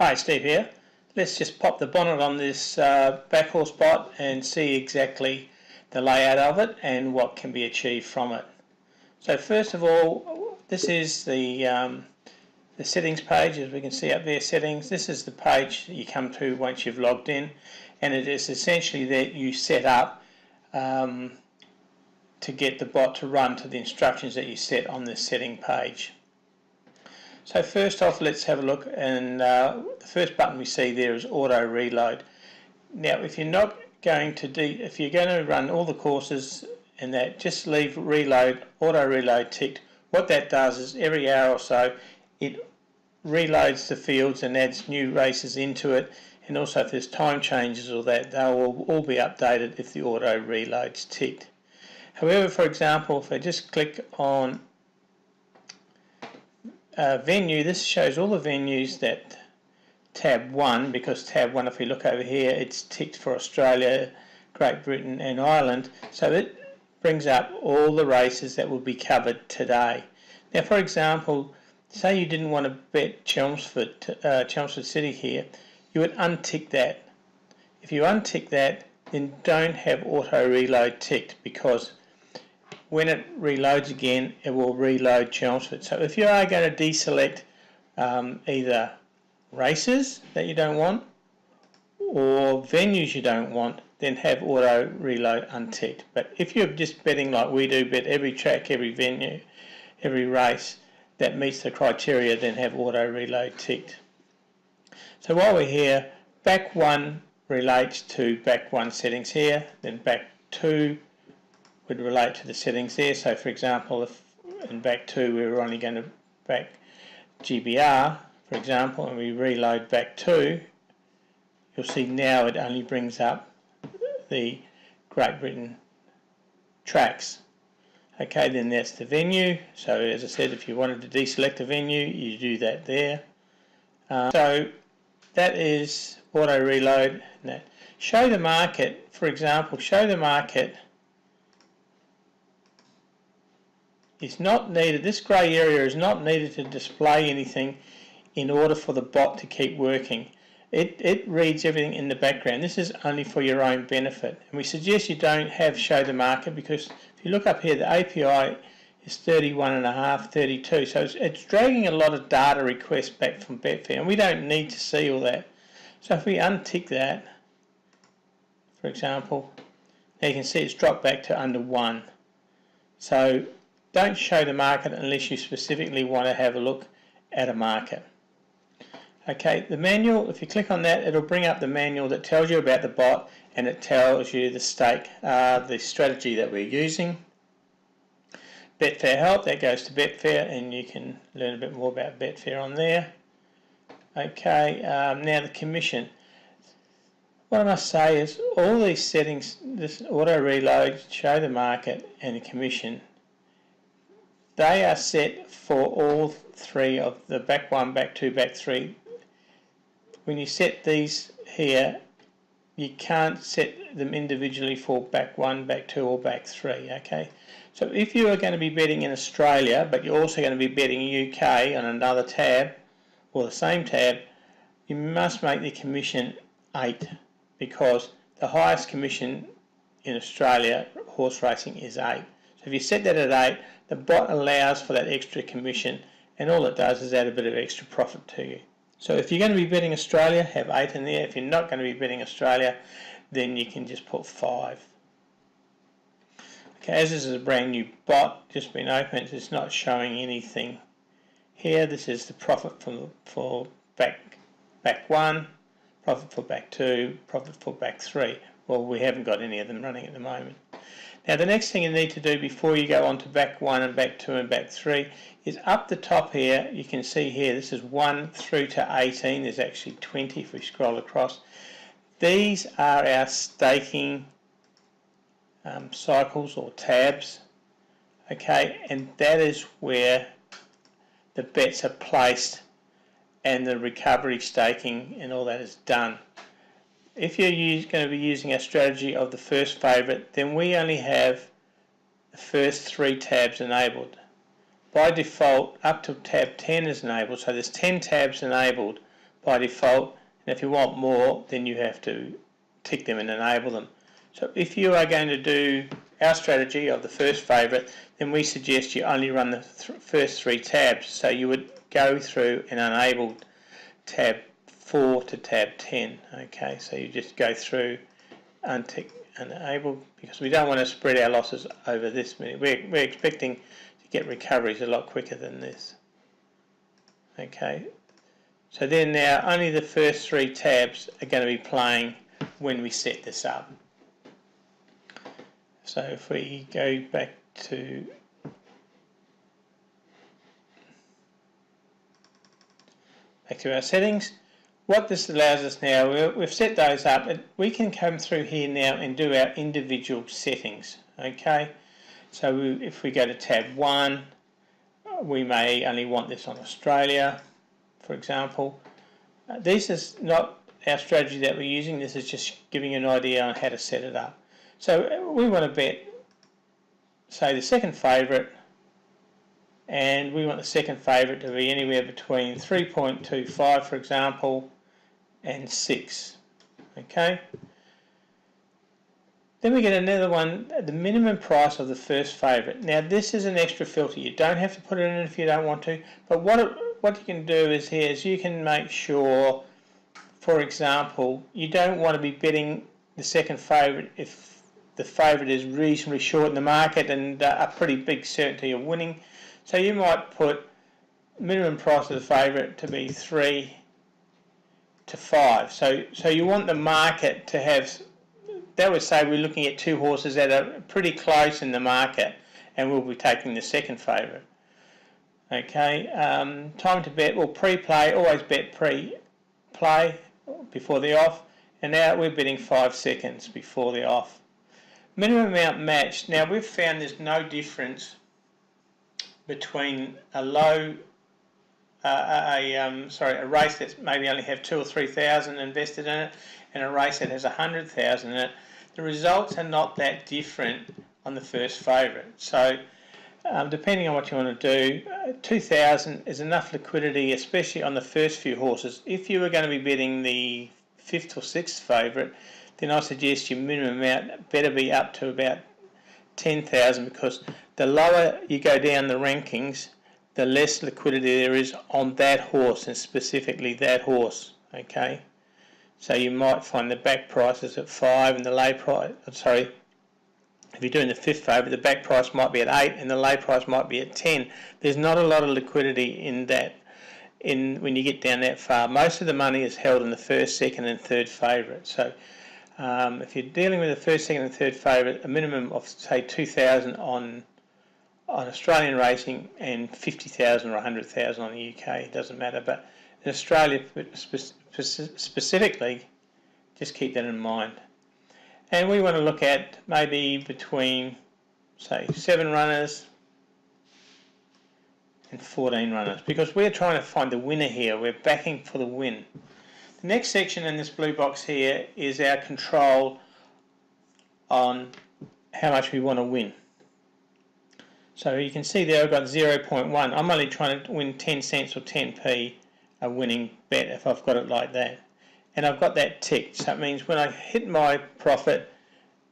Hi, Steve here. Let's just pop the bonnet on this backhorse bot and see exactly the layout of it and what can be achieved from it. So first of all, this is the settings page. As we can see up there, settings. This is the page that you come to once you've logged in, and it is essentially that you set up to get the bot to run to the instructions that you set on this setting page. So first off, let's have a look, and the first button we see there is auto reload. Now if you're going to run all the courses and that, just leave reload, auto reload ticked. What that does is every hour or so it reloads the fields and adds new races into it, and also if there's time changes or that, they'll all be updated if the auto reload's ticked. However, for example, if I just click on venue, this shows all the venues that tab 1, because tab 1, if we look over here, it's ticked for Australia, Great Britain and Ireland, so it brings up all the races that will be covered today. Now for example, say you didn't want to bet Chelmsford City here, you would untick that. If you untick that, then don't have auto reload ticked, because when it reloads again, it will reload Chelmsford. So if you are going to deselect either races that you don't want or venues you don't want, then have auto reload unticked. But if you're just betting like we do, bet every track, every venue, every race that meets the criteria, then have auto reload ticked. So while we're here, back 1 relates to back 1 settings here, then back 2 would relate to the settings there. So for example, if in back 2 we were only going to back GBR, for example, and we reload back 2, you'll see now it only brings up the Great Britain tracks. Okay, then that's the venue. So as I said, if you wanted to deselect a venue, you do that there. So that is auto reload. That show the market, for example, show the market is not needed. This grey area is not needed to display anything in order for the bot to keep working. It reads everything in the background. This is only for your own benefit, and we suggest you don't have show the market, because if you look up here, the API is 31.5, 32, so it's dragging a lot of data requests back from Betfair, and we don't need to see all that. So if we untick that, for example, now you can see it's dropped back to under 1. So don't show the market unless you specifically want to have a look at a market. Okay, the manual, if you click on that, it'll bring up the manual that tells you about the bot, and it tells you the strategy that we're using. Betfair help, that goes to Betfair, and you can learn a bit more about Betfair on there. Okay, now the commission. What I must say is all these settings, this auto reload, show the market and the commission, they are set for all three of the back 1, back 2, back 3. When you set these here, you can't set them individually for back 1, back 2 or back 3, okay? So if you are going to be betting in Australia, but you're also going to be betting UK on another tab, or the same tab, you must make the commission 8, because the highest commission in Australia horse racing is 8. So if you set that at 8, the bot allows for that extra commission, and all it does is add a bit of extra profit to you. So if you're going to be betting Australia, have 8 in there. If you're not going to be betting Australia, then you can just put 5. Okay, as this is a brand new bot, just been opened, it's not showing anything here. This is the profit for back 1, profit for back 2, profit for back 3. Well, we haven't got any of them running at the moment. Now the next thing you need to do before you go on to back 1 and back 2 and back 3 is up the top here, you can see here, this is 1 through to 18, there's actually 20 if we scroll across. These are our staking cycles or tabs, okay, and that is where the bets are placed and the recovery staking and all that is done. If you're going to be using a strategy of the first favourite, then we only have the first 3 tabs enabled. By default, up to tab 10 is enabled, so there's 10 tabs enabled by default, and if you want more, then you have to tick them and enable them. So if you are going to do our strategy of the first favourite, then we suggest you only run the first 3 tabs. So you would go through and enable tab 4 to tab 10. Okay, so you just go through, untick, enable, because we don't want to spread our losses over this many. We're expecting to get recoveries a lot quicker than this. Okay, so then now only the first 3 tabs are going to be playing when we set this up. So if we go back to our settings, what this allows us now, we've set those up, we can come through here now and do our individual settings. Okay, so if we go to tab 1, we may only want this on Australia, for example. This is not our strategy that we're using, this is just giving you an idea on how to set it up. So we want to bet, say, the second favourite, and we want the second favourite to be anywhere between 3.25, for example, and 6. Okay. Then we get another one, the minimum price of the first favourite. Now this is an extra filter. You don't have to put it in if you don't want to, but what you can do is here is you can make sure, for example, you don't want to be betting the second favourite if the favourite is reasonably short in the market and a pretty big certainty of winning. So you might put minimum price of the favourite to be 3 to 5. So you want the market to have, that would say we're looking at 2 horses that are pretty close in the market and we'll be taking the second favourite. Okay, time to bet, well, pre-play, always bet pre-play before the off, and now we're betting 5 seconds before the off. Minimum amount matched. Now we've found there's no difference between a race that maybe only have 2,000 or 3,000 invested in it and a race that has 100,000 in it. The results are not that different on the first favourite. So depending on what you want to do, 2,000 is enough liquidity, especially on the first few horses. If you were going to be betting the 5th or 6th favourite, then I suggest your minimum amount better be up to about 10,000, because the lower you go down the rankings, the less liquidity there is on that horse, and specifically that horse. Okay, so you might find the back prices at 5 and the lay price, sorry, if you're doing the 5th favourite, the back price might be at 8 and the lay price might be at 10. There's not a lot of liquidity in that when you get down that far. Most of the money is held in the 1st, 2nd and 3rd favourite. So if you're dealing with the 1st, 2nd and 3rd favourite, a minimum of say 2,000 on Australian racing and 50,000 or 100,000 on the UK, it doesn't matter. But in Australia specifically, just keep that in mind. And we want to look at maybe between, say, 7 runners and 14 runners, because we're trying to find the winner here. We're backing for the win. The next section in this blue box here is our control on how much we want to win. So you can see there I've got 0.1. I'm only trying to win 10 cents or 10p a winning bet if I've got it like that. And I've got that ticked, so it means when I hit my profit,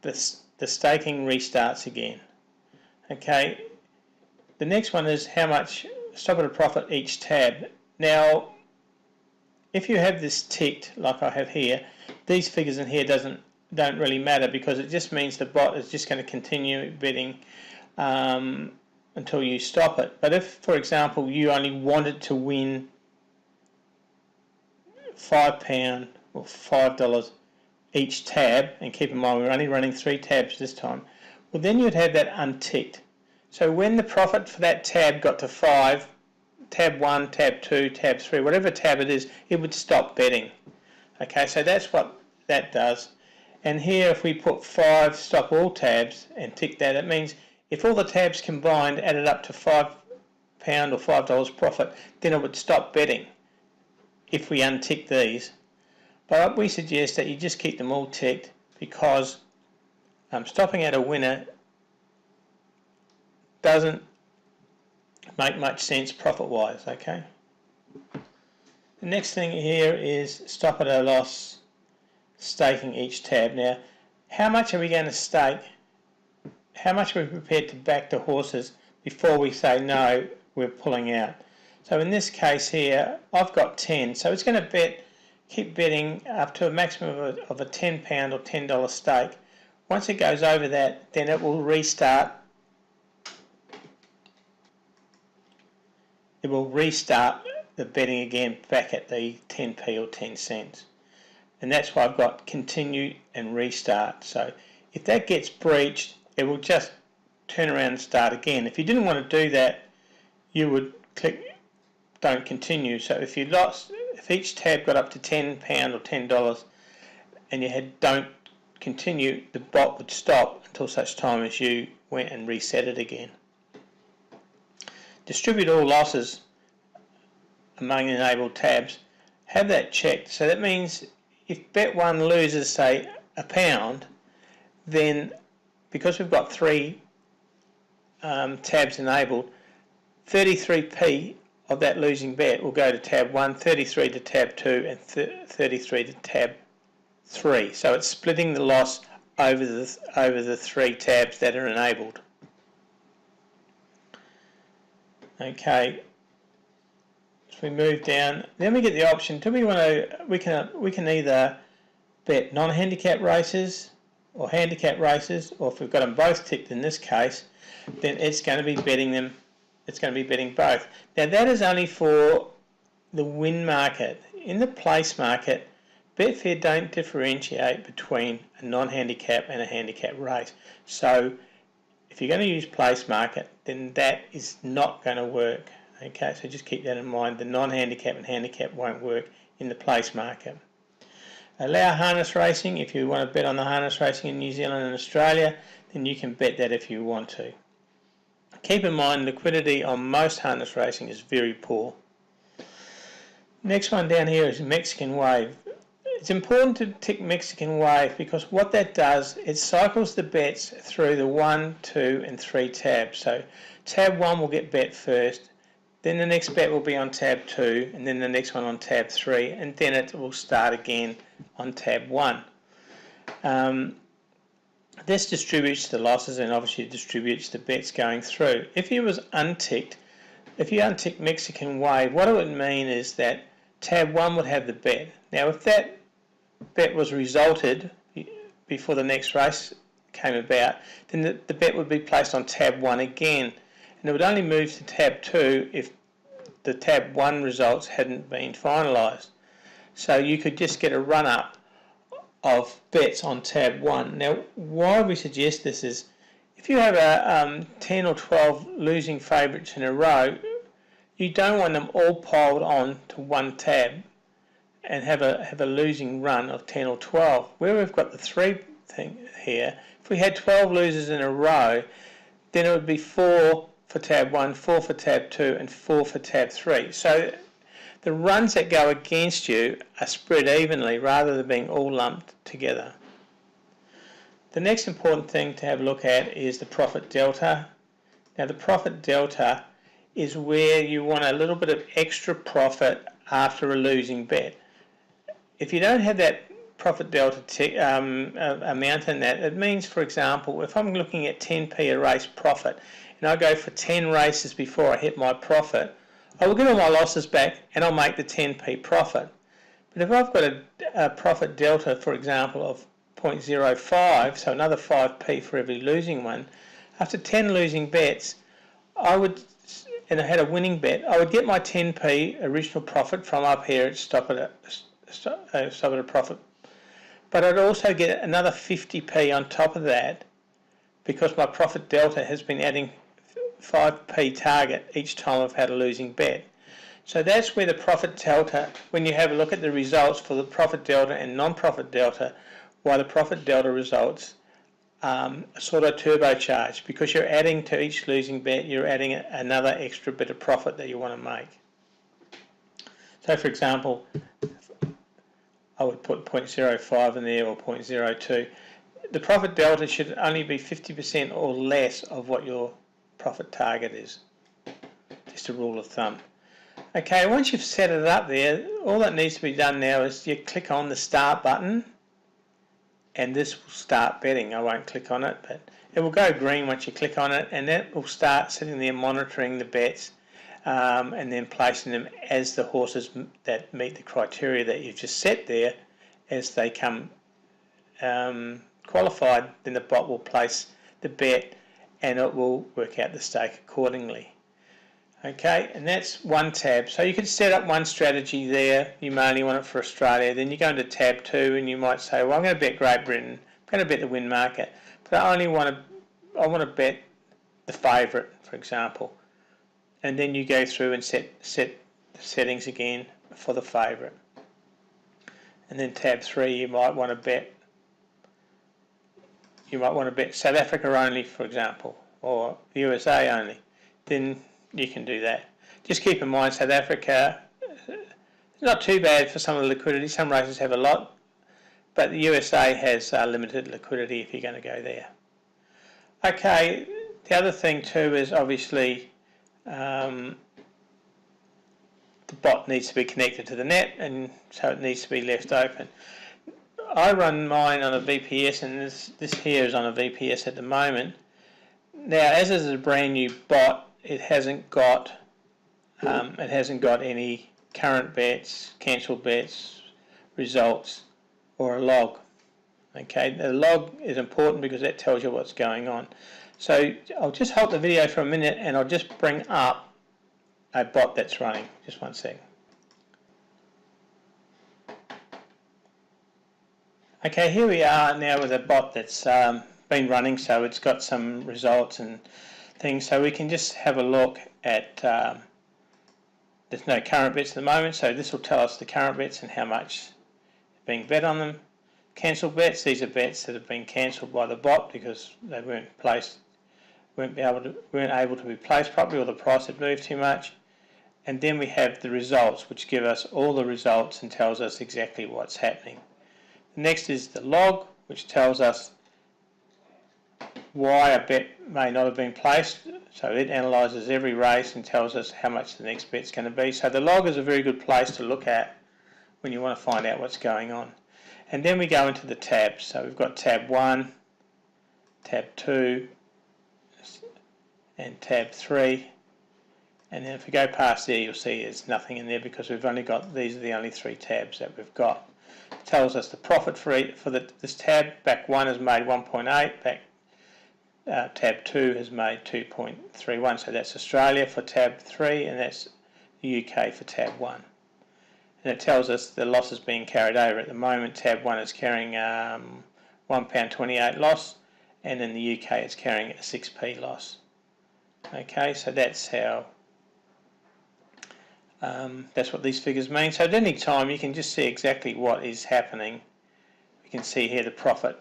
the staking restarts again. Okay, the next one is how much stop at a profit each tab. Now, if you have this ticked like I have here, these figures in here don't really matter, because it just means the bot is just going to continue betting until you stop it. But if, for example, you only wanted to win £5 or $5 each tab, and keep in mind we're only running 3 tabs this time, well then you'd have that unticked. So when the profit for that tab got to 5, tab 1, tab 2, tab 3, whatever tab it is, it would stop betting. Okay, so that's what that does. And here if we put 5 stop all tabs and tick that, it means if all the tabs combined added up to £5 or $5 profit, then it would stop betting if we untick these. But we suggest that you just keep them all ticked, because stopping at a winner doesn't make much sense profit-wise. Okay. The next thing here is stop at a loss, staking each tab. Now, how much are we going to stake? How much are we prepared to back the horses before we say no, we're pulling out? So in this case here, I've got 10, so it's going to keep betting up to a maximum of a £10 or $10 stake. Once it goes over that, then it will restart. It will restart the betting again back at the 10p or 10 cents. And that's why I've got continue and restart. So if that gets breached, it will just turn around and start again. If you didn't want to do that, you would click don't continue. So if each tab got up to £10 or $10 and you had don't continue, the bot would stop until such time as you went and reset it again. Distribute all losses among enabled tabs. Have that checked. So that means if bet one loses, say, £1, then because we've got 3 tabs enabled, 33p of that losing bet will go to tab 1, 33 to tab 2, and 33 to tab 3. So it's splitting the loss over the 3 tabs that are enabled. Okay. So we move down. Then we get the option. Do we want to? We can either bet non-handicap races or handicap races, or if we've got them both ticked in this case, then it's going to be betting them. It's going to be betting both. Now that is only for the win market. In the place market, Betfair don't differentiate between a non-handicap and a handicap race. So if you're going to use place market, then that is not going to work. Okay, so just keep that in mind. The non-handicap and handicap won't work in the place market. Allow harness racing. If you want to bet on the harness racing in New Zealand and Australia, then you can bet that if you want to. Keep in mind, liquidity on most harness racing is very poor. Next one down here is Mexican Wave. It's important to tick Mexican Wave because what that does, it cycles the bets through the 1, 2 and 3 tabs. So tab 1 will get bet first, then the next bet will be on tab 2, and then the next one on tab 3, and then it will start again on tab 1. This distributes the losses and obviously distributes the bets going through. If you untick Mexican Wave, what it would mean is that tab 1 would have the bet. Now if that bet was resulted before the next race came about, then the bet would be placed on tab 1 again, and it would only move to tab 2 if the tab 1 results hadn't been finalised. So you could just get a run-up of bets on tab 1. Now why we suggest this is if you have a 10 or 12 losing favourites in a row, you don't want them all piled on to one tab and have a losing run of 10 or 12. Where we've got the 3 thing here, if we had 12 losers in a row, then it would be 4 for tab 1, 4 for tab 2 and 4 for tab 3. So the runs that go against you are spread evenly rather than being all lumped together. The next important thing to have a look at is the profit delta. Now the profit delta is where you want a little bit of extra profit after a losing bet. If you don't have that profit delta amount in that, it means, for example, if I'm looking at 10p a race profit and I go for 10 races before I hit my profit, I will give all my losses back and I'll make the 10p profit. But if I've got a profit delta, for example, of 0.05, so another 5p for every losing one, after 10 losing bets, and I had a winning bet, I would get my 10p original profit from up here at stop at a profit. But I'd also get another 50p on top of that because my profit delta has been adding 5p target each time I've had a losing bet. So that's where the profit delta, when you have a look at the results for the profit delta and non-profit delta, why the profit delta results are sort of turbocharged, because you're adding to each losing bet, you're adding another extra bit of profit that you want to make. So for example, I would put 0.05 in there or 0.02. The profit delta should only be 50% or less of what your profit target is. Just a rule of thumb. Okay, once you've set it up there, all that needs to be done now is you click on the start button and this will start betting. I won't click on it, but it will go green once you click on it, and that will start sitting there monitoring the bets and then placing them as the horses that meet the criteria that you've just set there, as they come qualified, then the bot will place the bet and it will work out the stake accordingly. Okay, and that's one tab. So you could set up one strategy there. You may only want it for Australia. Then you go into tab 2 and you might say, well, I'm going to bet Great Britain. I'm going to bet the win market, but I want to bet the favourite, for example. And then you go through and set the settings again for the favourite. And then tab 3, you might want to bet South Africa only, for example, or USA only. Then you can do that. Just keep in mind, South Africa, not too bad for some of the liquidity. Some races have a lot, but the USA has limited liquidity if you're going to go there. Okay, the other thing too is obviously the bot needs to be connected to the net, and so it needs to be left open. I run mine on a VPS, and this here is on a VPS at the moment. Now, as is a brand new bot, it hasn't got any current bets, cancelled bets, results, or a log. Okay, the log is important because that tells you what's going on. So I'll just halt the video for a minute and I'll just bring up a bot that's running. Just one second. Okay, here we are now with a bot that's been running, so it's got some results and things, so we can just have a look at, there's no current bets at the moment, so this will tell us the current bets and how much is being bet on them. Cancelled bets, these are bets that have been cancelled by the bot because they weren't able to be placed properly, or the price had moved too much. And then we have the results, which give us all the results and tells us exactly what's happening. The next is the log, which tells us why a bet may not have been placed, so it analyses every race and tells us how much the next bet's going to be. So the log is a very good place to look at when you want to find out what's going on. And then we go into the tabs. So we've got tab 1, tab 2 and tab 3, and then if we go past there you'll see there's nothing in there because we've only got, these are the only 3 tabs that we've got. It tells us the profit for this tab. Back 1 has made 1.8, back tab 2 has made 2.31, so that's Australia for tab 3 and that's the UK for tab 1. And it tells us the losses being carried over. At the moment tab 1 is carrying £1.28 loss, and in the UK it's carrying a 6p loss. Okay, so that's how that's what these figures mean. So at any time you can just see exactly what is happening. You can see here the profit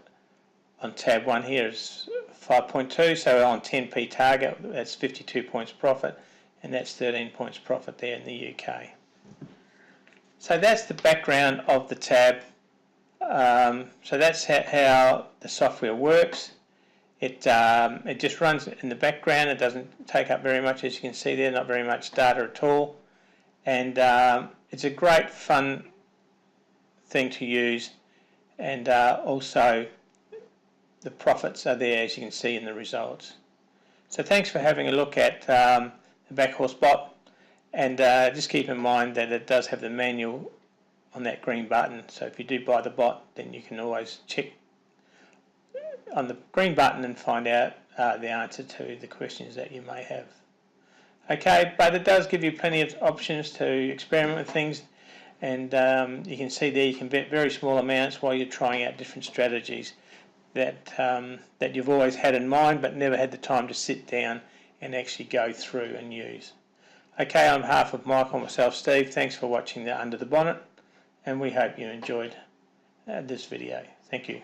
on tab 1 here is 5.2, so on 10p target that's 52 points profit, and that's 13 points profit there in the UK. So that's the background of the tab. So that's how the software works. It just runs in the background. It doesn't take up very much, as you can see there, not very much data at all. And it's a great fun thing to use, and also the profits are there, as you can see in the results. So thanks for having a look at the Backhorse bot, and just keep in mind that it does have the manual on that green button, so if you do buy the bot then you can always check on the green button and find out the answer to the questions that you may have. Okay, but it does give you plenty of options to experiment with things, and you can see there you can bet very small amounts while you're trying out different strategies that you've always had in mind but never had the time to sit down and actually go through and use. Okay, on behalf of Michael and myself, Steve, thanks for watching the Under the Bonnet, and we hope you enjoyed this video. Thank you.